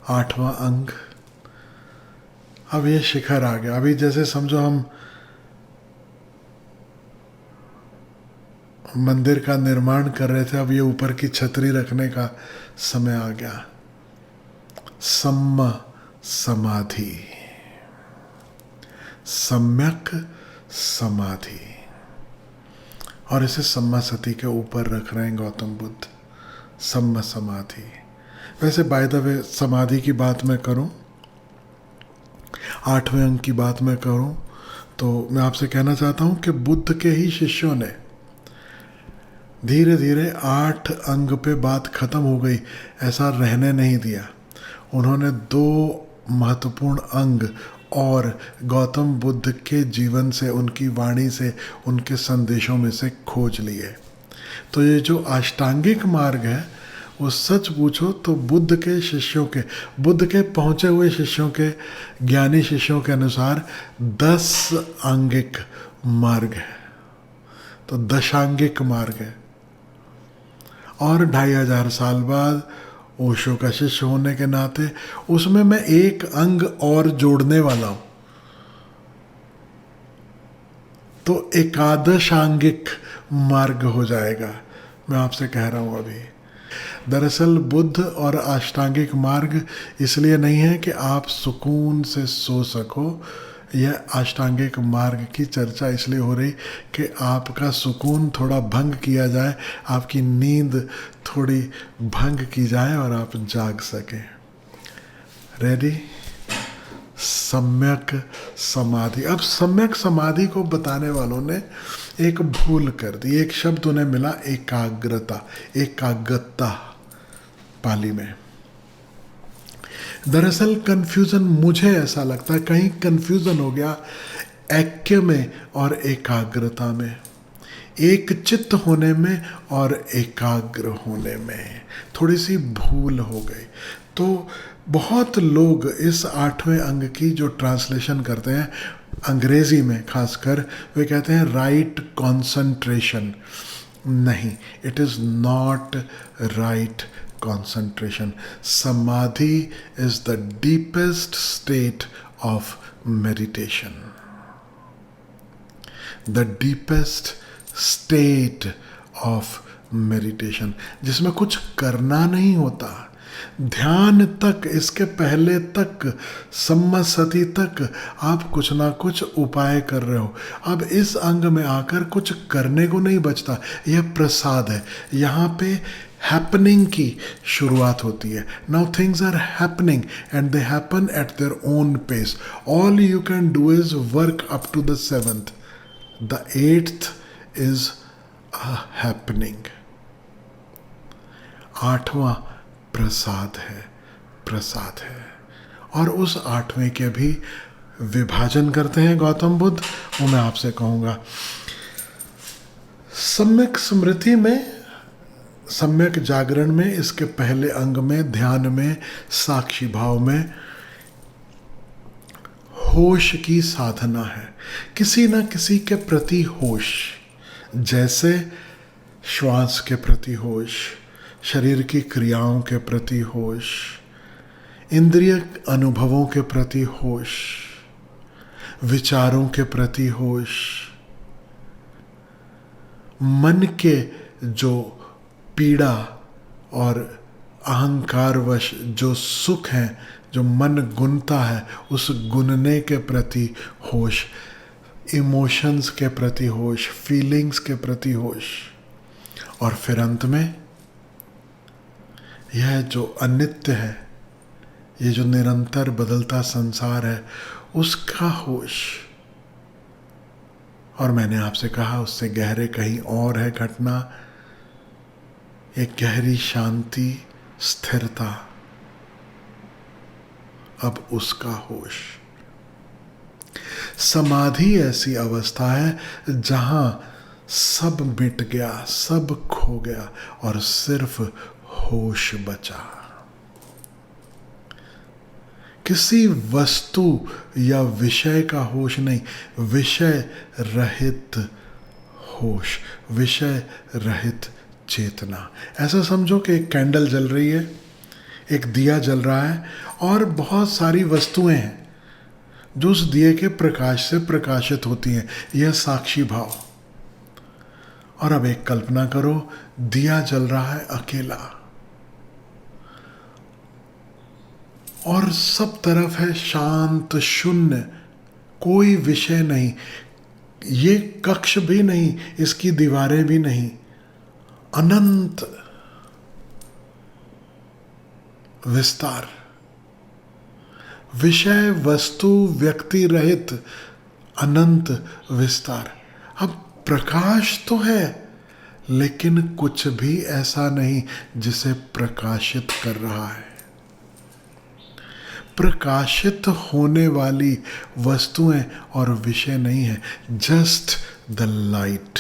8वां अंग। अब ये शिखर आ गया। अभी जैसे समझो हम मंदिर का निर्माण कर रहे थे, अब ये ऊपर की छतरी रखने का समय आ गया। सम्मा समाधि, सम्यक समाधि, और इसे सम्मा सती के ऊपर रख रहे हैं गौतम बुद्ध। सम्मा समाधि। वैसे बाय द वे समाधि की बात मैं करूं, 8वें अंग की बात मैं करूं, तो मैं आपसे कहना चाहता हूं कि बुद्ध के ही शिष्यों ने धीरे धीरे 8 अंग पे बात खत्म हो गई ऐसा रहने नहीं दिया। उन्होंने 2 महत्वपूर्ण अंग और गौतम बुद्ध के जीवन से, उनकी वाणी से, उनके संदेशों में से खोज लिए। तो ये जो अष्टांगिक मार्ग है वो सच पूछो तो बुद्ध के शिष्यों के, बुद्ध के पहुंचे हुए शिष्यों के, ज्ञानी शिष्यों के अनुसार 10 आंगिक मार्ग है, तो दशांगिक मार्ग है। और 2500 साल बाद ओशो का शिष्य होने के नाते उसमें मैं एक अंग और जोड़ने वाला हूं, तो एकादशांगिक मार्ग हो जाएगा। मैं आपसे कह रहा हूं अभी दरअसल बुद्ध और अष्टांगिक मार्ग इसलिए नहीं है कि आप सुकून से सो सको। यह अष्टांगिक मार्ग की चर्चा इसलिए हो रही कि आपका सुकून थोड़ा भंग किया जाए, आपकी नींद थोड़ी भंग की जाए और आप जाग सकें। रेडी? सम्यक समाधि। अब सम्यक समाधि को बताने वालों ने एक भूल कर दी। एक शब्द उन्हें मिला, एकाग्रता, एकाग्रता पाली में। दरअसल कंफ्यूजन, मुझे ऐसा लगता है कहीं कंफ्यूजन हो गया ऐक्य में और एकाग्रता में, एक चित्त होने में और एकाग्र होने में थोड़ी सी भूल हो गई। तो बहुत लोग इस 8वें अंग की जो ट्रांसलेशन करते हैं अंग्रेजी में खासकर, वे कहते हैं राइट कॉन्सेंट्रेशन। नहीं, it is not right concentration. Samadhi is the deepest state of meditation. The deepest state of meditation, जिसमें कुछ करना नहीं होता। ध्यान तक, इसके पहले तक, सम्मसति तक आप कुछ ना कुछ उपाय कर रहे हो। अब इस अंग में आकर कुछ करने को नहीं बचता। यह प्रसाद है। यहाँ पे हैपनिंग की शुरुआत होती है। Now things are happening and they happen at their own pace. All you can do is work up to the 7th. The 8th is a happening. 8वां प्रसाद है, प्रसाद है। और उस 8वें के भी विभाजन करते हैं गौतम बुद्ध, वो मैं आपसे कहूँगा। सम्यक स्मृति में, सम्यक जागरण में, इसके पहले अंग में, ध्यान में, साक्षी भाव में होश की साधना है। किसी न किसी के प्रति होश, जैसे श्वास के प्रति होश, शरीर की क्रियाओं के प्रति होश, इंद्रिय अनुभवों के प्रति होश, विचारों के प्रति होश, मन के जो पीड़ा और अहंकारवश जो सुख है, जो मन गुनता है, उस गुनने के प्रति होश, इमोशंस के प्रति होश, फीलिंग्स के प्रति होश, और फिर अंत में यह जो अनित्य है, ये जो निरंतर बदलता संसार है, उसका होश। और मैंने आपसे कहा उससे गहरे कहीं और है घटना, एक गहरी शांति, स्थिरता, अब उसका होश। समाधि ऐसी अवस्था है जहां सब मिट गया, सब खो गया और सिर्फ होश बचा। किसी वस्तु या विषय का होश नहीं, विषय रहित होश, विषय रहित चेतना। ऐसा समझो कि एक कैंडल जल रही है, एक दिया जल रहा है और बहुत सारी वस्तुएं हैं जो उस दिए के प्रकाश से प्रकाशित होती हैं। यह साक्षी भाव। और अब एक कल्पना करो, दिया जल रहा है अकेला और सब तरफ है शांत, शून्य, कोई विषय नहीं, ये कक्ष भी नहीं, इसकी दीवारें भी नहीं, अनंत विस्तार, विषय वस्तु व्यक्ति रहित अनंत विस्तार। अब प्रकाश तो है लेकिन कुछ भी ऐसा नहीं जिसे प्रकाशित कर रहा है। प्रकाशित होने वाली वस्तुएं और विषय नहीं है, जस्ट द लाइट।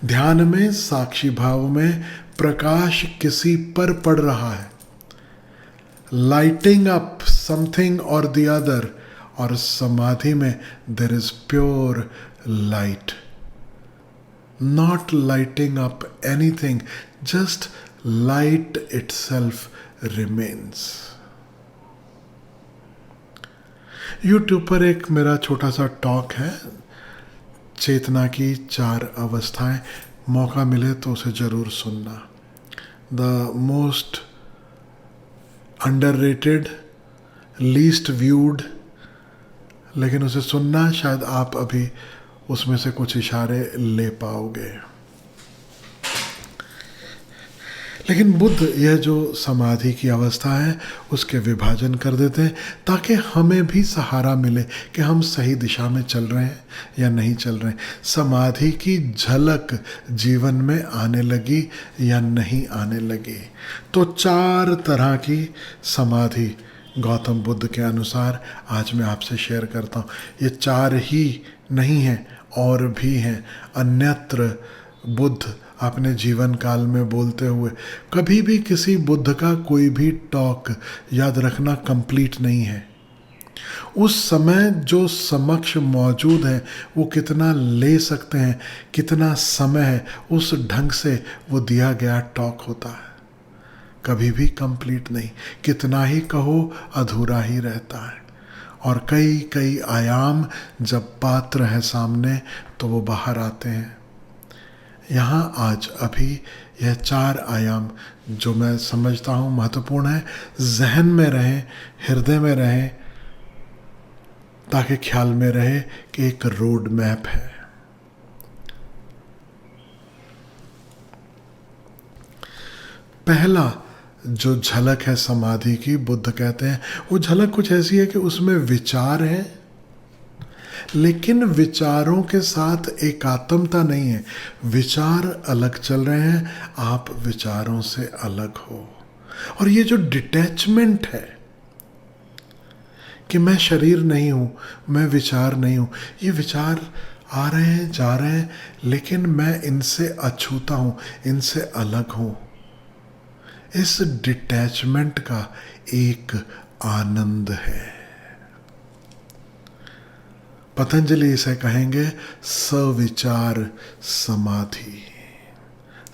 ध्यान में, साक्षी भाव में प्रकाश किसी पर पड़ रहा है, लाइटिंग अप समथिंग और द अदर। और समाधि में there is pure light, not lighting up anything, just light itself remains. YouTube पर एक मेरा छोटा सा टॉक है, चेतना की 4 अवस्थाएं, मौका मिले तो उसे जरूर सुनना। The most underrated, least viewed, लेकिन उसे सुनना, शायद आप अभी उसमें से कुछ इशारे ले पाओगे। लेकिन बुद्ध यह जो समाधि की अवस्था है उसके विभाजन कर देते हैं ताकि हमें भी सहारा मिले कि हम सही दिशा में चल रहे हैं या नहीं चल रहे हैं। समाधि की झलक जीवन में आने लगी या नहीं आने लगी। तो 4 तरह की समाधि गौतम बुद्ध के अनुसार आज मैं आपसे शेयर करता हूँ। ये 4 ही नहीं हैं, और भी हैं। अन्यत्र बुद्ध अपने जीवन काल में बोलते हुए कभी भी किसी बुद्ध का कोई भी टॉक याद रखना कंप्लीट नहीं है। उस समय जो समक्ष मौजूद है वो कितना ले सकते हैं, कितना समय है, उस ढंग से वो दिया गया टॉक होता है, कभी भी कंप्लीट नहीं। कितना ही कहो अधूरा ही रहता है। और कई कई आयाम जब पात्र है सामने तो वो बाहर आते हैं। यहाँ आज अभी यह 4 आयाम जो मैं समझता हूँ महत्वपूर्ण है, जहन में रहे, हृदय में रहे, ताकि ख्याल में रहे कि एक रोड मैप है। पहला जो झलक है समाधि की, बुद्ध कहते हैं वो झलक कुछ ऐसी है कि उसमें विचार है, लेकिन विचारों के साथ एकात्मता नहीं है। विचार अलग चल रहे हैं, आप विचारों से अलग हो। और ये जो डिटैचमेंट है कि मैं शरीर नहीं हूं, मैं विचार नहीं हूं, ये विचार आ रहे हैं जा रहे हैं, लेकिन मैं इनसे अछूता हूं, इनसे अलग हूं। इस डिटैचमेंट का एक आनंद है। पतंजलि इसे कहेंगे सविचार समाधि।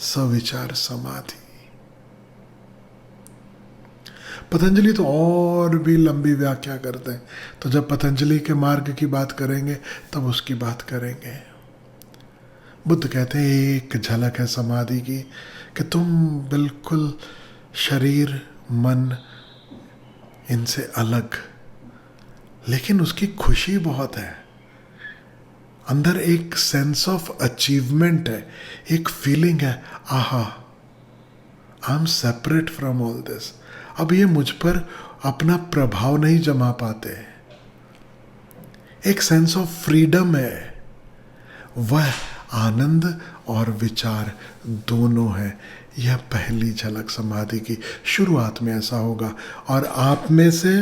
सविचार समाधि। पतंजलि तो और भी लंबी व्याख्या करते हैं, तो जब पतंजलि के मार्ग की बात करेंगे तब उसकी बात करेंगे। बुद्ध कहते हैं एक झलक है समाधि की कि तुम बिल्कुल शरीर मन इनसे अलग, लेकिन उसकी खुशी बहुत है। अंदर एक सेंस ऑफ अचीवमेंट है, एक फीलिंग है, आहा I am separate from all this. अब ये मुझ पर अपना प्रभाव नहीं जमा पाते। एक सेंस ऑफ फ्रीडम है। वह आनंद और विचार दोनों है। यह पहली झलक समाधि की। शुरुआत में ऐसा होगा। और आप में से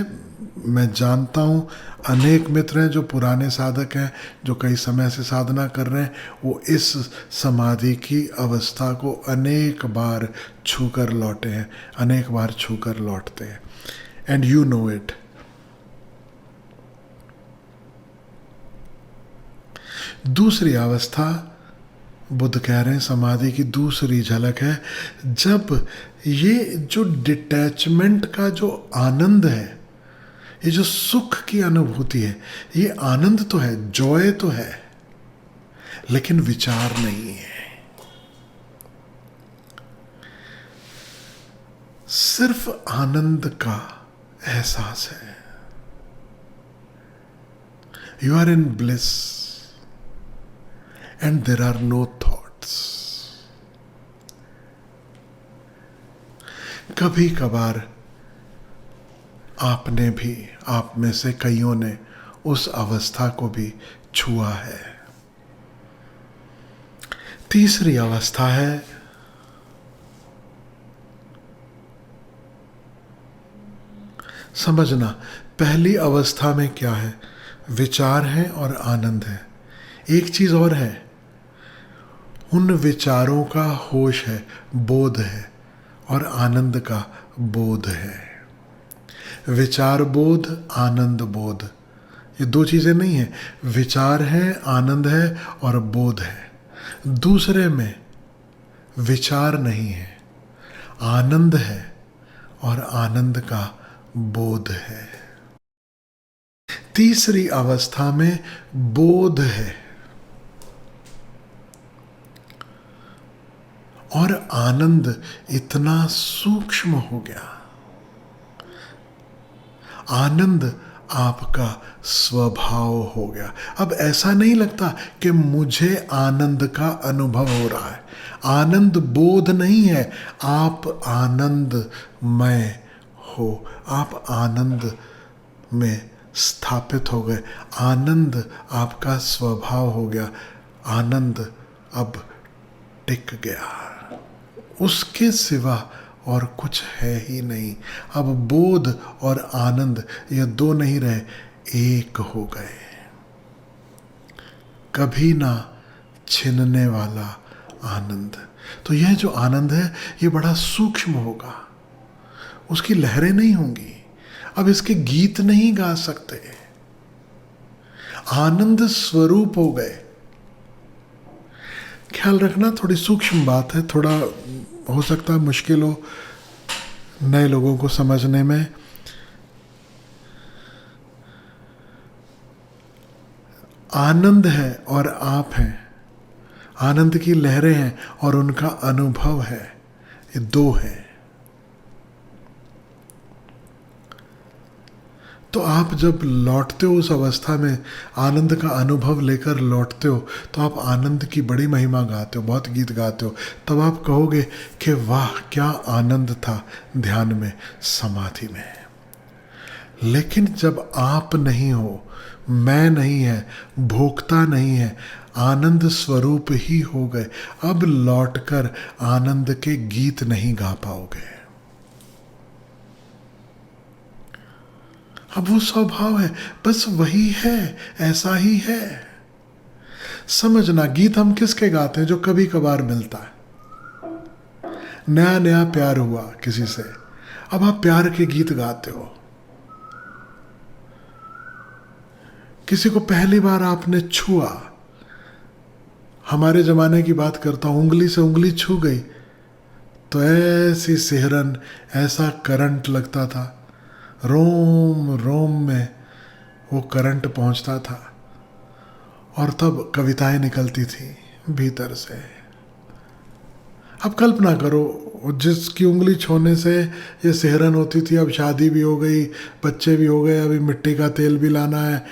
मैं जानता हूँ अनेक मित्र हैं जो पुराने साधक हैं, जो कई समय से साधना कर रहे हैं, वो इस समाधि की अवस्था को अनेक बार छूकर लौटे हैं, अनेक बार छूकर लौटते हैं। And you know it. दूसरी अवस्था बुद्ध कह रहे हैं समाधि की दूसरी झलक है जब ये जो डिटैचमेंट का जो आनंद है, ये जो सुख की अनुभूति है, ये आनंद तो है, जॉय तो है, लेकिन विचार नहीं है, सिर्फ आनंद का एहसास है। You are in bliss and there are no thoughts. कभी कभार आपने भी, आप में से कईयों ने उस अवस्था को भी छुआ है। तीसरी अवस्था है समझना। पहली अवस्था में क्या है? विचार है और आनंद है। एक चीज और है, उन विचारों का होश है, बोध है, और आनंद का बोध है। विचार बोध, आनंद बोध, ये दो चीजें नहीं है। विचार है, आनंद है और बोध है। दूसरे में विचार नहीं है, आनंद है और आनंद का बोध है। तीसरी अवस्था में बोध है और आनंद इतना सूक्ष्म हो गया, आनंद आपका स्वभाव हो गया। अब ऐसा नहीं लगता कि मुझे आनंद का अनुभव हो रहा है। आनंद बोध नहीं है, आप आनंदमय हो, आप आनंद में स्थापित हो गए, आनंद आपका स्वभाव हो गया, आनंद अब टिक गया, उसके सिवा और कुछ है ही नहीं। अब बोध और आनंद ये दो नहीं रहे, एक हो गए, कभी ना छिनने वाला आनंद। तो यह जो आनंद है ये बड़ा सूक्ष्म होगा, उसकी लहरें नहीं होंगी, अब इसके गीत नहीं गा सकते, आनंद स्वरूप हो गए। ख्याल रखना, थोड़ी सूक्ष्म बात है, थोड़ा हो सकता है मुश्किल हो नए लोगों को समझने में। आनंद है और आप हैं, आनंद की लहरें हैं और उनका अनुभव है, ये दो है। तो आप जब लौटते हो उस अवस्था में, आनंद का अनुभव लेकर लौटते हो, तो आप आनंद की बड़ी महिमा गाते हो, बहुत गीत गाते हो। तब आप कहोगे कि वाह क्या आनंद था ध्यान में, समाधि में। लेकिन जब आप नहीं हो, मैं नहीं है, भोक्ता नहीं है, आनंद स्वरूप ही हो गए, अब लौटकर आनंद के गीत नहीं गा पाओगे। अब वो स्वभाव है, बस वही है, ऐसा ही है। समझना, गीत हम किसके गाते हैं? जो कभी कभार मिलता है, नया नया प्यार हुआ किसी से, अब आप प्यार के गीत गाते हो। किसी को पहली बार आपने छुआ, हमारे जमाने की बात करता हूं, उंगली से उंगली छू गई तो ऐसी सिहरन, ऐसा करंट लगता था, रोम रोम में वो करंट पहुंचता था, और तब कविताएं निकलती थी भीतर से। अब कल्पना करो, जिसकी उंगली छूने से ये सिहरन होती थी, अब शादी भी हो गई, बच्चे भी हो गए, अभी मिट्टी का तेल भी लाना है।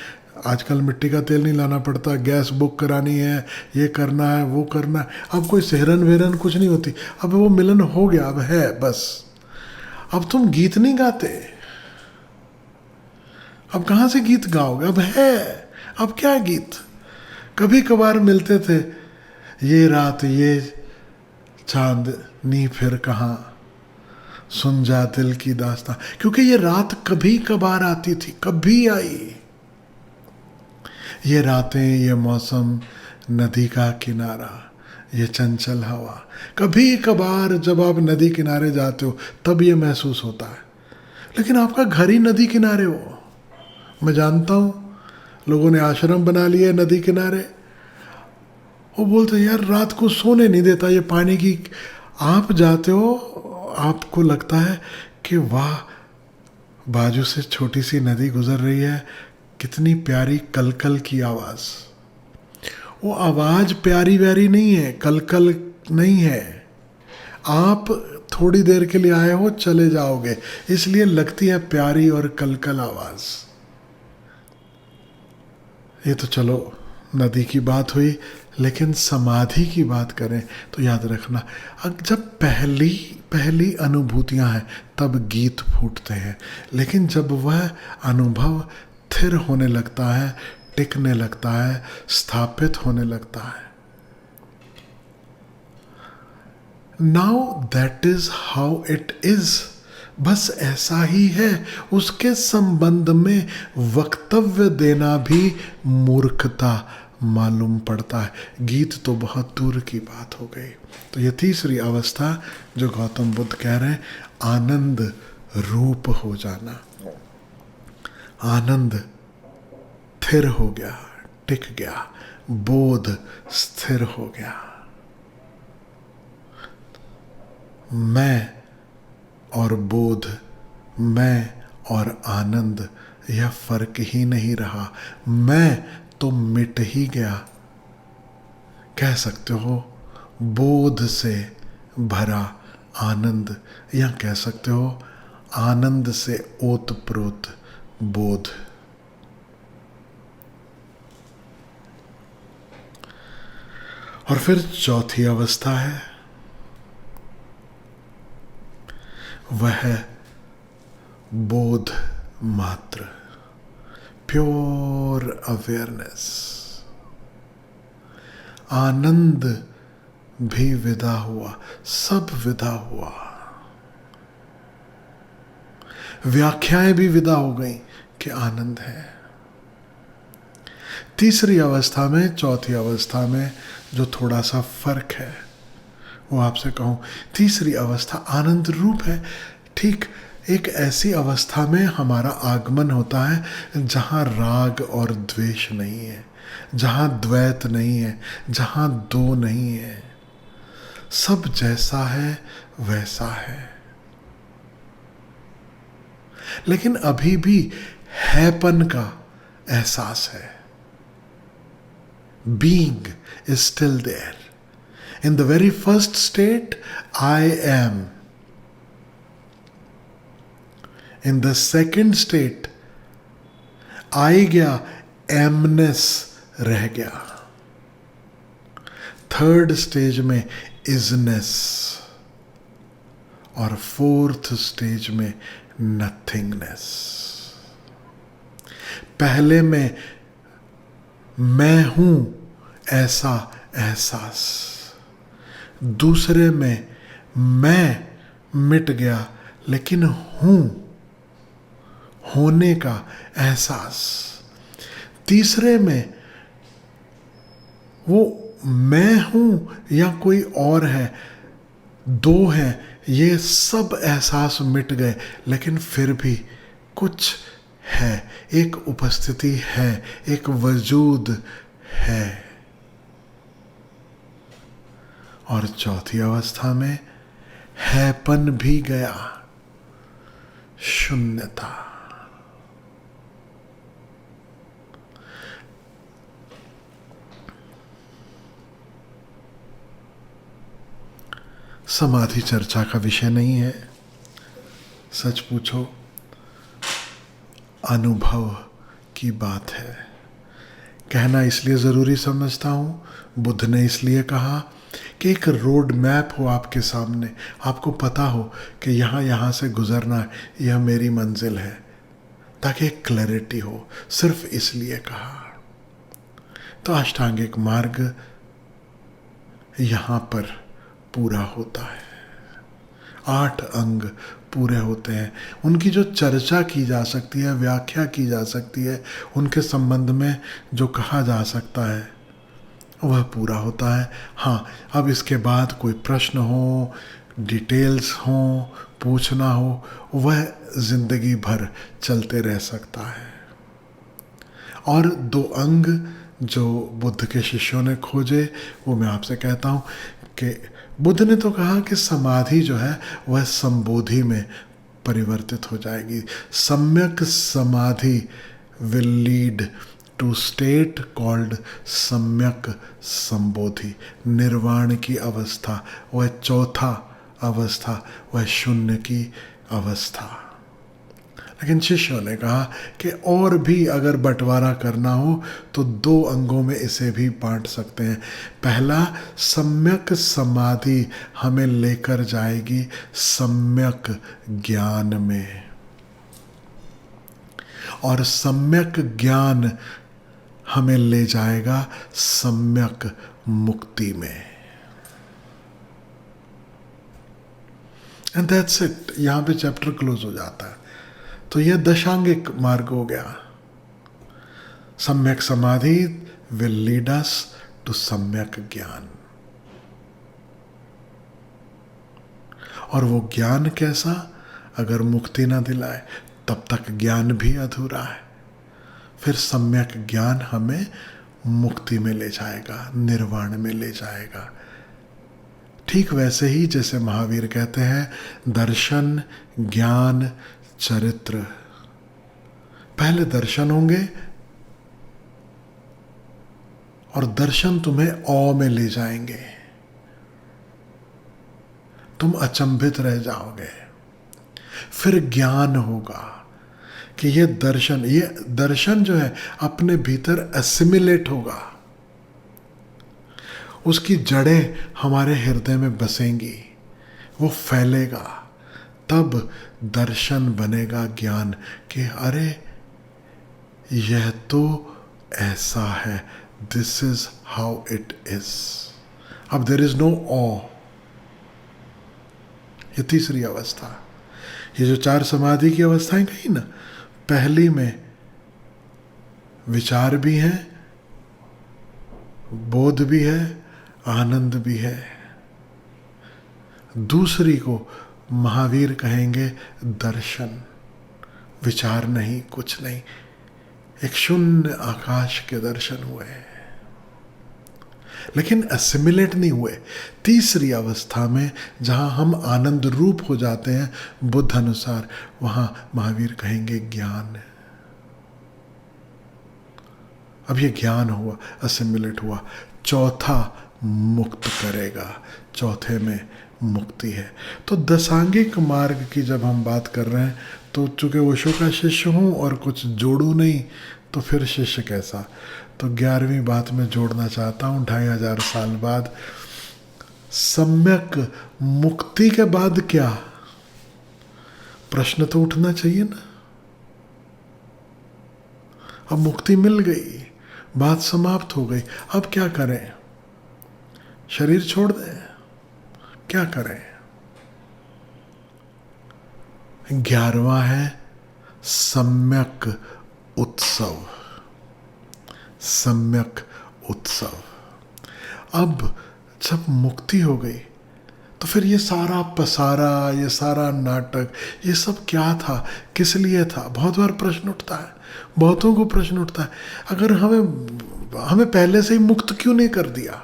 आजकल मिट्टी का तेल नहीं लाना पड़ता, गैस बुक करानी है, ये करना है, वो करना है, अब कोई सिहरन वेरन कुछ नहीं होती। अब वो मिलन हो गया, अब है बस। अब तुम गीत नहीं गाते, अब कहाँ से गीत गाओगे? अब है, अब क्या गीत? कभी कभार मिलते थे, ये रात ये चांदनी फिर कहाँ, सुन जा दिल की दास्तां। क्योंकि ये रात कभी कभार आती थी, कभी आई। ये रातें, ये मौसम, नदी का किनारा, ये चंचल हवा, कभी कभार जब आप नदी किनारे जाते हो तब ये महसूस होता है। लेकिन आपका घर ही नदी किनारे हो। मैं जानता हूँ लोगों ने आश्रम बना लिए नदी किनारे, वो बोलते हैं यार रात को सोने नहीं देता ये पानी की। आप जाते हो, आपको लगता है कि वाह, बाजू से छोटी सी नदी गुजर रही है, कितनी प्यारी कलकल की आवाज़। वो आवाज़ प्यारी व्यारी नहीं है, कलकल नहीं है। आप थोड़ी देर के लिए आए हो, चले जाओगे, इसलिए लगती है प्यारी और कलकल आवाज़। ये तो चलो नदी की बात हुई, लेकिन समाधि की बात करें तो याद रखना, जब पहली पहली अनुभूतियां हैं तब गीत फूटते हैं, लेकिन जब वह अनुभव स्थिर होने लगता है, टिकने लगता है, स्थापित होने लगता है, now that is how it is, बस ऐसा ही है, उसके संबंध में वक्तव्य देना भी मूर्खता मालूम पड़ता है। गीत तो बहुत दूर की बात हो गई। तो ये तीसरी अवस्था जो गौतम बुद्ध कह रहे हैं, आनंद रूप हो जाना, आनंद स्थिर हो गया, टिक गया, बोध स्थिर हो गया, मैं और बोध, मैं और आनंद, यह फर्क ही नहीं रहा। मैं तो मिट ही गया, कह सकते हो बोध से भरा आनंद, या कह सकते हो आनंद से ओतप्रोत बोध। और फिर चौथी अवस्था है, वह बोध मात्र, प्योर अवेयरनेस। आनंद भी विदा हुआ, सब विदा हुआ, व्याख्याएं भी विदा हो गई कि आनंद है। तीसरी अवस्था में, चौथी अवस्था में जो थोड़ा सा फर्क है वो आपसे कहूं, तीसरी अवस्था आनंद रूप है। ठीक, एक ऐसी अवस्था में हमारा आगमन होता है जहां राग और द्वेष नहीं है, जहां द्वैत नहीं है, जहां दो नहीं है, सब जैसा है वैसा है, लेकिन अभी भी हैपन का एहसास है। Being is still there. In the very first state, I am. In the second state, I गया, amness रह गया। थर्ड स्टेज में isness, और फोर्थ स्टेज में nothingness। पहले में मैं हूं ऐसा एहसास, दूसरे में मैं मिट गया लेकिन हूं होने का एहसास, तीसरे में वो मैं हूं या कोई और है, दो है, ये सब एहसास मिट गए, लेकिन फिर भी कुछ है, एक उपस्थिति है, एक वजूद है। और चौथी अवस्था में हैपन भी गया, शून्यता। समाधि चर्चा का विषय नहीं है, सच पूछो अनुभव की बात है। कहना इसलिए ज़रूरी समझता हूँ, बुद्ध ने इसलिए कहा कि एक रोड मैप हो आपके सामने, आपको पता हो कि यहाँ से गुजरना है, यह मेरी मंजिल है, ताकि एक क्लैरिटी हो, सिर्फ इसलिए कहा। तो अष्टांगिक मार्ग यहाँ पर पूरा होता है, 8 अंग पूरे होते हैं, उनकी जो चर्चा की जा सकती है, व्याख्या की जा सकती है, उनके संबंध में जो कहा जा सकता है वह पूरा होता है। हाँ, अब इसके बाद कोई प्रश्न हो, डिटेल्स हो, पूछना हो, वह जिंदगी भर चलते रह सकता है। और 2 अंग जो बुद्ध के शिष्यों ने खोजे वो मैं आपसे कहता हूँ कि बुद्ध ने तो कहा कि समाधि जो है वह संबोधि में परिवर्तित हो जाएगी. Samyak samadhi will lead to state called samyak sambodhi. निर्वाण की अवस्था, वह चौथा अवस्था, वह शून्य की अवस्था. लेकिन शिष्यों ने कहा कि और भी अगर बंटवारा करना हो तो 2 अंगों में इसे भी बांट सकते हैं. पहला, सम्यक समाधि हमें लेकर जाएगी सम्यक ज्ञान में, और सम्यक ज्ञान हमें ले जाएगा सम्यक मुक्ति में. And that's it. यहां पे चैप्टर क्लोज हो जाता है. तो यह दशांगिक मार्ग हो गया. सम्यक samadhi will lead us to सम्यक ज्ञान. और वो ज्ञान कैसा? अगर मुक्ति ना दिलाए तब तक ज्ञान भी अधूरा है. फिर सम्यक ज्ञान हमें मुक्ति में ले जाएगा, निर्वाण में ले जाएगा. ठीक वैसे ही जैसे महावीर कहते हैं, दर्शन, ज्ञान, चरित्र. पहले दर्शन होंगे और दर्शन तुम्हें औ में ले जाएंगे. तुम अचंभित रह जाओगे. फिर ज्ञान होगा कि ये दर्शन जो है अपने भीतर एसिमिलेट होगा. उसकी जड़ें हमारे हृदय में बसेंगी, वो फैलेगा. तब दर्शन बनेगा ज्ञान कि अरे यह तो ऐसा है, this is how it is. अब देयर इज नो ऑ. ये तीसरी अवस्था. ये जो 4 समाधि की अवस्थाएं कही ना, पहली में विचार भी है, बोध भी है, आनंद भी है. दूसरी को महावीर कहेंगे दर्शन. विचार नहीं, कुछ नहीं, एक शून्य आकाश के दर्शन हुए, लेकिन असिमिलेट नहीं हुए. तीसरी अवस्था में जहां हम आनंद रूप हो जाते हैं बुद्ध अनुसार, वहां महावीर कहेंगे ज्ञान. अब ये ज्ञान हुआ, असिमिलेट हुआ. चौथा मुक्त करेगा. चौथे में मुक्ति है. तो दशांगिक मार्ग की जब हम बात कर रहे हैं तो चूंकि ओशो का शिष्य हूँ और कुछ जोड़ू नहीं, तो फिर शिष्य कैसा. तो 11वीं बात में जोड़ना चाहता हूँ. 2500 साल बाद सम्यक मुक्ति के बाद क्या? प्रश्न तो उठना चाहिए ना. अब मुक्ति मिल गई, बात समाप्त हो गई, अब क्या करें? शरीर छोड़ दें? क्या करें? 11वां है सम्यक उत्सव. सम्यक उत्सव. अब जब मुक्ति हो गई तो फिर ये सारा पसारा, ये सारा नाटक, ये सब क्या था, किस लिए था? बहुत बार प्रश्न उठता है, बहुतों को प्रश्न उठता है, अगर हमें पहले से ही मुक्त क्यों नहीं कर दिया?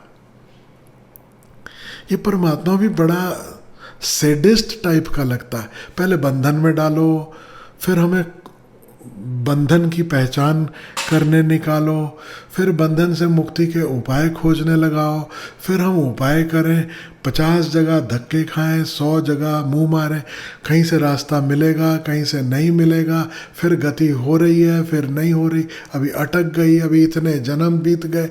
ये परमात्मा भी बड़ा सैडिस्ट टाइप का लगता है. पहले बंधन में डालो, फिर हमें बंधन की पहचान करने निकालो, फिर बंधन से मुक्ति के उपाय खोजने लगाओ, फिर हम उपाय करें, 50 जगह धक्के खाएं, 100 जगह मुंह मारें, कहीं से रास्ता मिलेगा, कहीं से नहीं मिलेगा, फिर गति हो रही है, फिर नहीं हो रही, अभी अटक गई, अभी इतने जन्म बीत गए.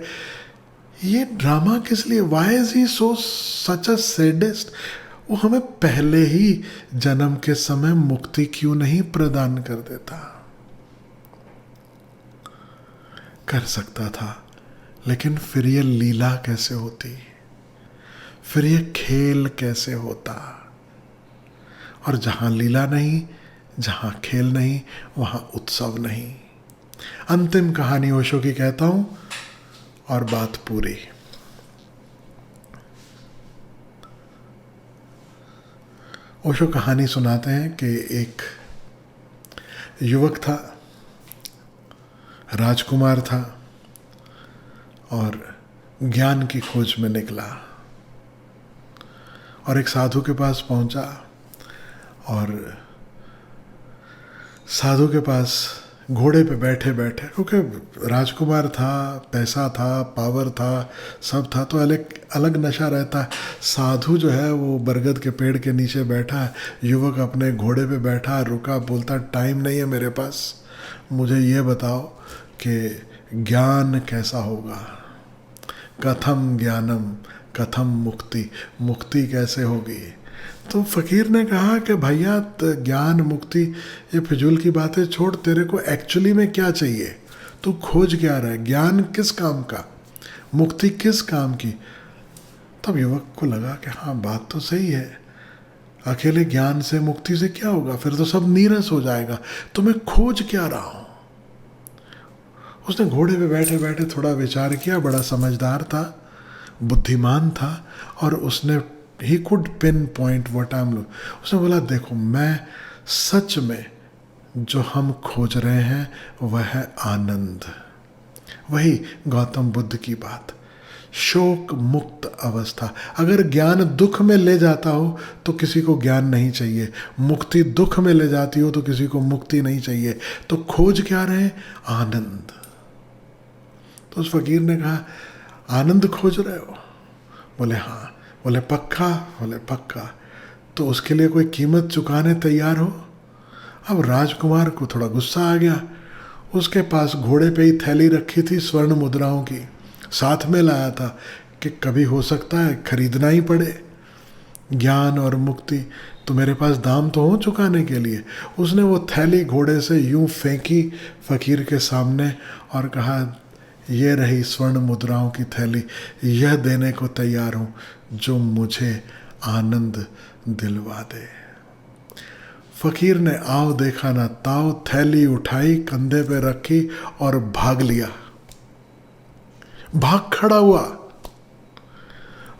ये ड्रामा किस लिए? Why is he so such a sadist? वो हमें पहले ही जन्म के समय मुक्ति क्यों नहीं प्रदान कर देता? कर सकता था, लेकिन फिर ये लीला कैसे होती, फिर ये खेल कैसे होता? और जहां लीला नहीं, जहां खेल नहीं, वहां उत्सव नहीं. अंतिम कहानी ओशो की कहता हूं और बात पूरी. ओशो कहानी सुनाते हैं कि एक युवक था, राजकुमार था, और ज्ञान की खोज में निकला और एक साधु के पास पहुंचा और साधु के पास घोड़े पे बैठे बैठे, क्योंकि राजकुमार था, पैसा था, पावर था, सब था, तो अलग अलग नशा रहता है। साधु जो है वो बरगद के पेड़ के नीचे बैठा है, युवक अपने घोड़े पे बैठा, रुका, बोलता टाइम नहीं है मेरे पास, मुझे ये बताओ कि ज्ञान कैसा होगा, कथम ज्ञानम कथम मुक्ति, मुक्ति कैसे होगी। तो फकीर ने कहा कि भैया ज्ञान मुक्ति ये फिजूल की बातें छोड़, तेरे को एक्चुअली में क्या चाहिए, तू खोज क्या रहा है, ज्ञान किस काम का, मुक्ति किस काम की। तब युवक को लगा कि हाँ बात तो सही है, अकेले ज्ञान से मुक्ति से क्या होगा, फिर तो सब नीरस हो जाएगा, तो मैं खोज क्या रहा हूँ। उसने घोड़े पे बैठे बैठे थोड़ा विचार किया, बड़ा समझदार था, बुद्धिमान था, और उसने he could pin point what I am looking. उसने बोला देखो, मैं सच में जो हम खोज रहे हैं वह है आनंद, वही गौतम बुद्ध की बात, शोक मुक्त अवस्था। अगर ज्ञान दुख में ले जाता हो तो किसी को ज्ञान नहीं चाहिए, मुक्ति दुख में ले जाती हो तो किसी को मुक्ति नहीं चाहिए, तो खोज क्या रहे, आनंद। तो उस फकीर ने कहा आनंद खोज रहे हो, बोले हाँ, बोले पक्का, बोले पक्का, तो उसके लिए कोई कीमत चुकाने तैयार हो। अब राजकुमार को थोड़ा गुस्सा आ गया, उसके पास घोड़े पे ही थैली रखी थी स्वर्ण मुद्राओं की, साथ में लाया था कि कभी हो सकता है खरीदना ही पड़े ज्ञान और मुक्ति, तो मेरे पास दाम तो हो चुकाने के लिए। उसने वो थैली घोड़े से यूं फेंकी फकीर के सामने और कहा ये रही स्वर्ण मुद्राओं की थैली, यह देने को तैयार हूँ जो मुझे आनंद दिलवा दे। फकीर ने आओ देखा ना ताओ, थैली उठाई, कंधे पे रखी और भाग लिया, भाग खड़ा हुआ।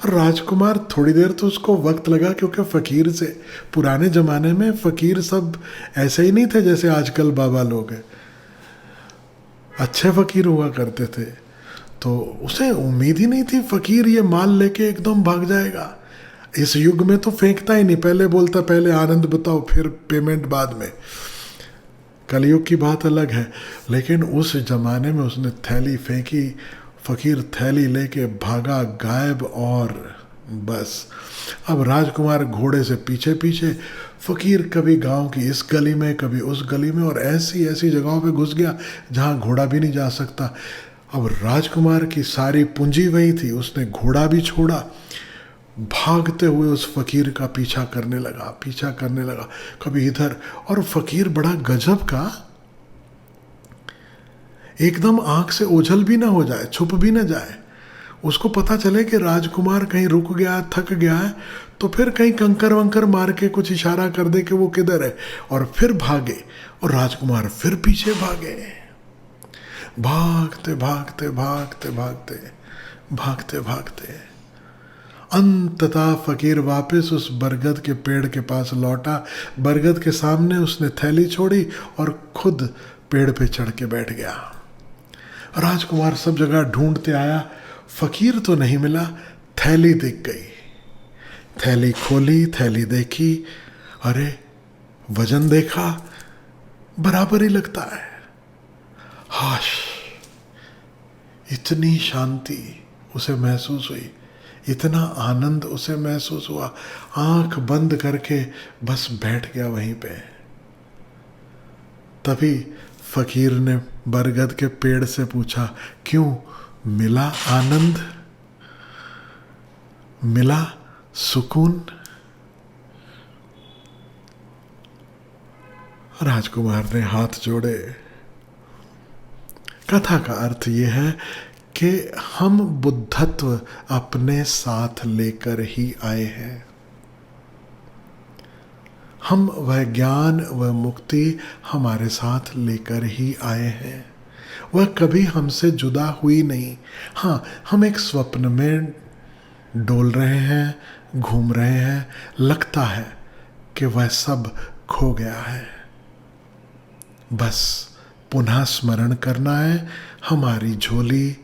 राजकुमार थोड़ी देर तो उसको वक्त लगा, क्योंकि फकीर से, पुराने जमाने में फकीर सब ऐसे ही नहीं थे जैसे आजकल बाबा लोग हैं, अच्छे फकीर हुआ करते थे। तो उसे उम्मीद ही नहीं थी फकीर ये माल लेके एकदम भाग जाएगा। इस युग में तो फेंकता ही नहीं, पहले बोलता पहले आनंद बताओ फिर पेमेंट बाद में, कलयुग की बात अलग है। लेकिन उस जमाने में उसने थैली फेंकी, फकीर थैली लेके भागा गायब, और बस अब राजकुमार घोड़े से पीछे पीछे, फकीर कभी गांव की इस गली में कभी उस गली में, और ऐसी ऐसी जगहों पे घुस गया जहां घोड़ा भी नहीं जा सकता। अब राजकुमार की सारी पूंजी वही थी, उसने घोड़ा भी छोड़ा, भागते हुए उस फकीर का पीछा करने लगा, कभी इधर। और फकीर बड़ा गजब का, एकदम आंख से ओझल भी ना हो जाए, छुप भी ना जाए, उसको पता चले कि राजकुमार कहीं रुक गया, थक गया है, तो फिर कहीं कंकर वंकर मार के कुछ इशारा कर दे कि वो किधर है, और फिर भागे, और राजकुमार फिर पीछे भागे, भागते भागते भागते भागते भागते भागते अंततः फकीर वापस उस बरगद के पेड़ के पास लौटा। बरगद के सामने उसने थैली छोड़ी और खुद पेड़ पे चढ़ के बैठ गया। राजकुमार सब जगह ढूंढते आया, फकीर तो नहीं मिला, थैली दिख गई। थैली खोली, थैली देखी, अरे वजन देखा, बराबर ही लगता है। हाश, इतनी शांति उसे महसूस हुई, इतना आनंद उसे महसूस हुआ, आंख बंद करके बस बैठ गया वहीं पे। तभी फकीर ने बरगद के पेड़ से पूछा, क्यों, मिला आनंद, मिला सुकून? राजकुमार ने हाथ जोड़े। कथा का अर्थ यह है कि हम बुद्धत्व अपने साथ लेकर ही आए हैं। हम वह ज्ञान, वह मुक्ति हमारे साथ लेकर ही आए हैं। वह कभी हमसे जुदा हुई नहीं। हाँ, हम एक स्वप्न में डोल रहे हैं, घूम रहे हैं, लगता है कि वह सब खो गया है। बस पुनः स्मरण करना है, हमारी झोली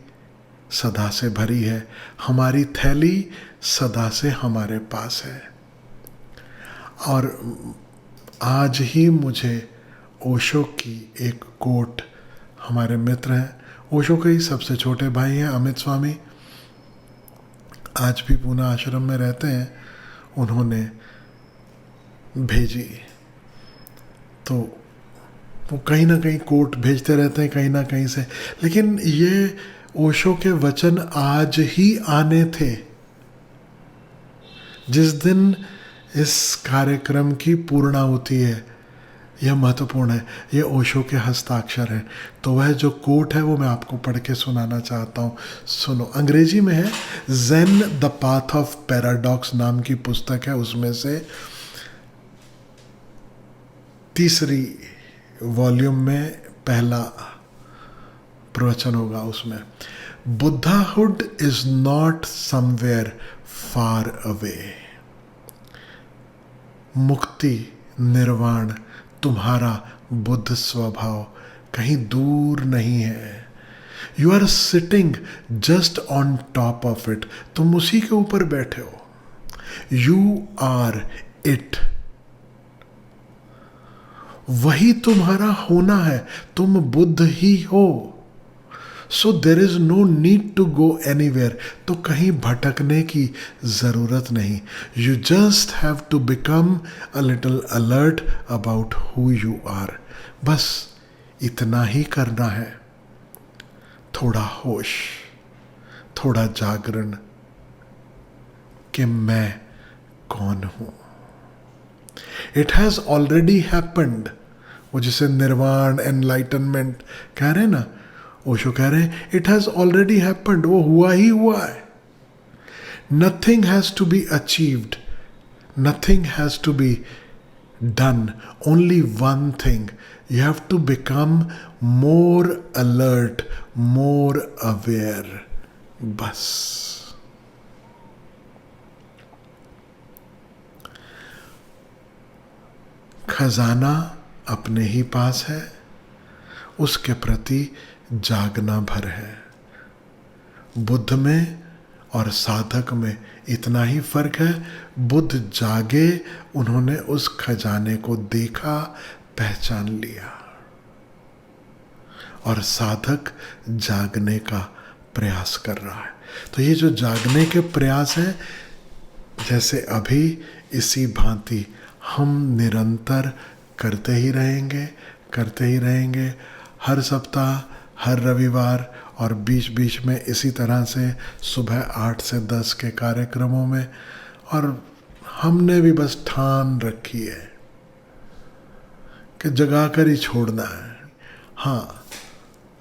सदा से भरी है, हमारी थैली सदा से हमारे पास है। और आज ही मुझे ओशो की एक कोट, हमारे मित्र हैं, ओशो के ही सबसे छोटे भाई हैं अमित स्वामी, आज भी पूना आश्रम में रहते हैं, उन्होंने भेजी। तो वो कहीं ना कहीं कोट भेजते रहते हैं कहीं ना कहीं से, लेकिन ये ओशो के वचन आज ही आने थे। जिस दिन इस कार्यक्रम की पूर्णाहुति है, यह महत्वपूर्ण है, ये ओशो के हस्ताक्षर हैं। तो वह जो कोट है वो मैं आपको पढ़ के सुनाना चाहता हूँ, सुनो। अंग्रेजी में है, Zen the path of paradox नाम की पुस्तक है, उसमें से 3री वॉल्यूम में पहला प्रवचन होगा। उसमें buddhahood is not somewhere far away. मुक्ति, निर्वाण, तुम्हारा बुद्ध स्वभाव कहीं दूर नहीं है। You are sitting just on top of it, तुम उसी के ऊपर बैठे हो। यू आर इट, वही तुम्हारा होना है, तुम बुद्ध ही हो। So there is no need to go anywhere, तो कहीं भटकने की जरूरत नहीं। You just have to become a little alert about who you are. बस इतना ही करना है, थोड़ा होश, थोड़ा जागरण कि मैं कौन हूं। इट हैज ऑलरेडी हैपेंड, वो जिसे निर्वाण, एनलाइटनमेंट कह रहे हैं ना, ओशो कह रहे हैं इट हैज ऑलरेडी हैपेंड, वो हुआ ही हुआ है। Nothing has to be achieved, nothing has to be done, only one thing, you have to become more alert, more aware. बस खजाना अपने ही पास है, उसके प्रति जागना भर है। बुद्ध में और साधक में इतना ही फर्क है, बुद्ध जागे, उन्होंने उस खजाने को देखा, पहचान लिया, और साधक जागने का प्रयास कर रहा है। तो ये जो जागने के प्रयास है, जैसे अभी इसी भांति हम निरंतर करते ही रहेंगे, करते ही रहेंगे, हर सप्ताह, हर रविवार, और बीच बीच में इसी तरह से सुबह 8 से 10 के कार्यक्रमों में। और हमने भी बस ठान रखी है कि जगा कर ही छोड़ना है। हाँ,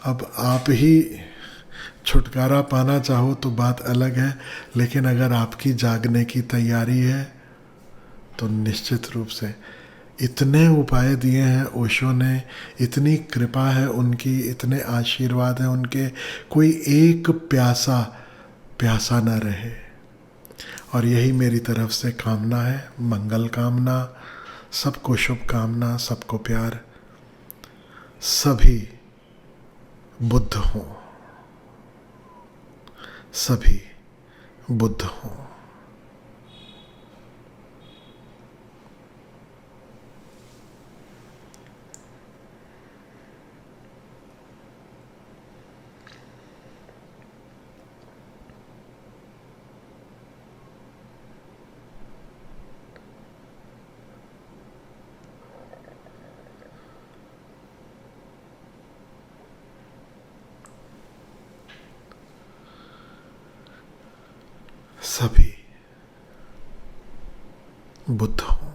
अब आप ही छुटकारा पाना चाहो तो बात अलग है, लेकिन अगर आपकी जागने की तैयारी है तो निश्चित रूप से इतने उपाय दिए हैं ओशो ने, इतनी कृपा है उनकी, इतने आशीर्वाद हैं उनके, कोई एक प्यासा प्यासा न रहे। और यही मेरी तरफ से कामना है, मंगल कामना, सबको शुभकामना, सबको प्यार, सभी बुद्ध हों, सभी बुद्ध हों। सभी बुद्ध हों।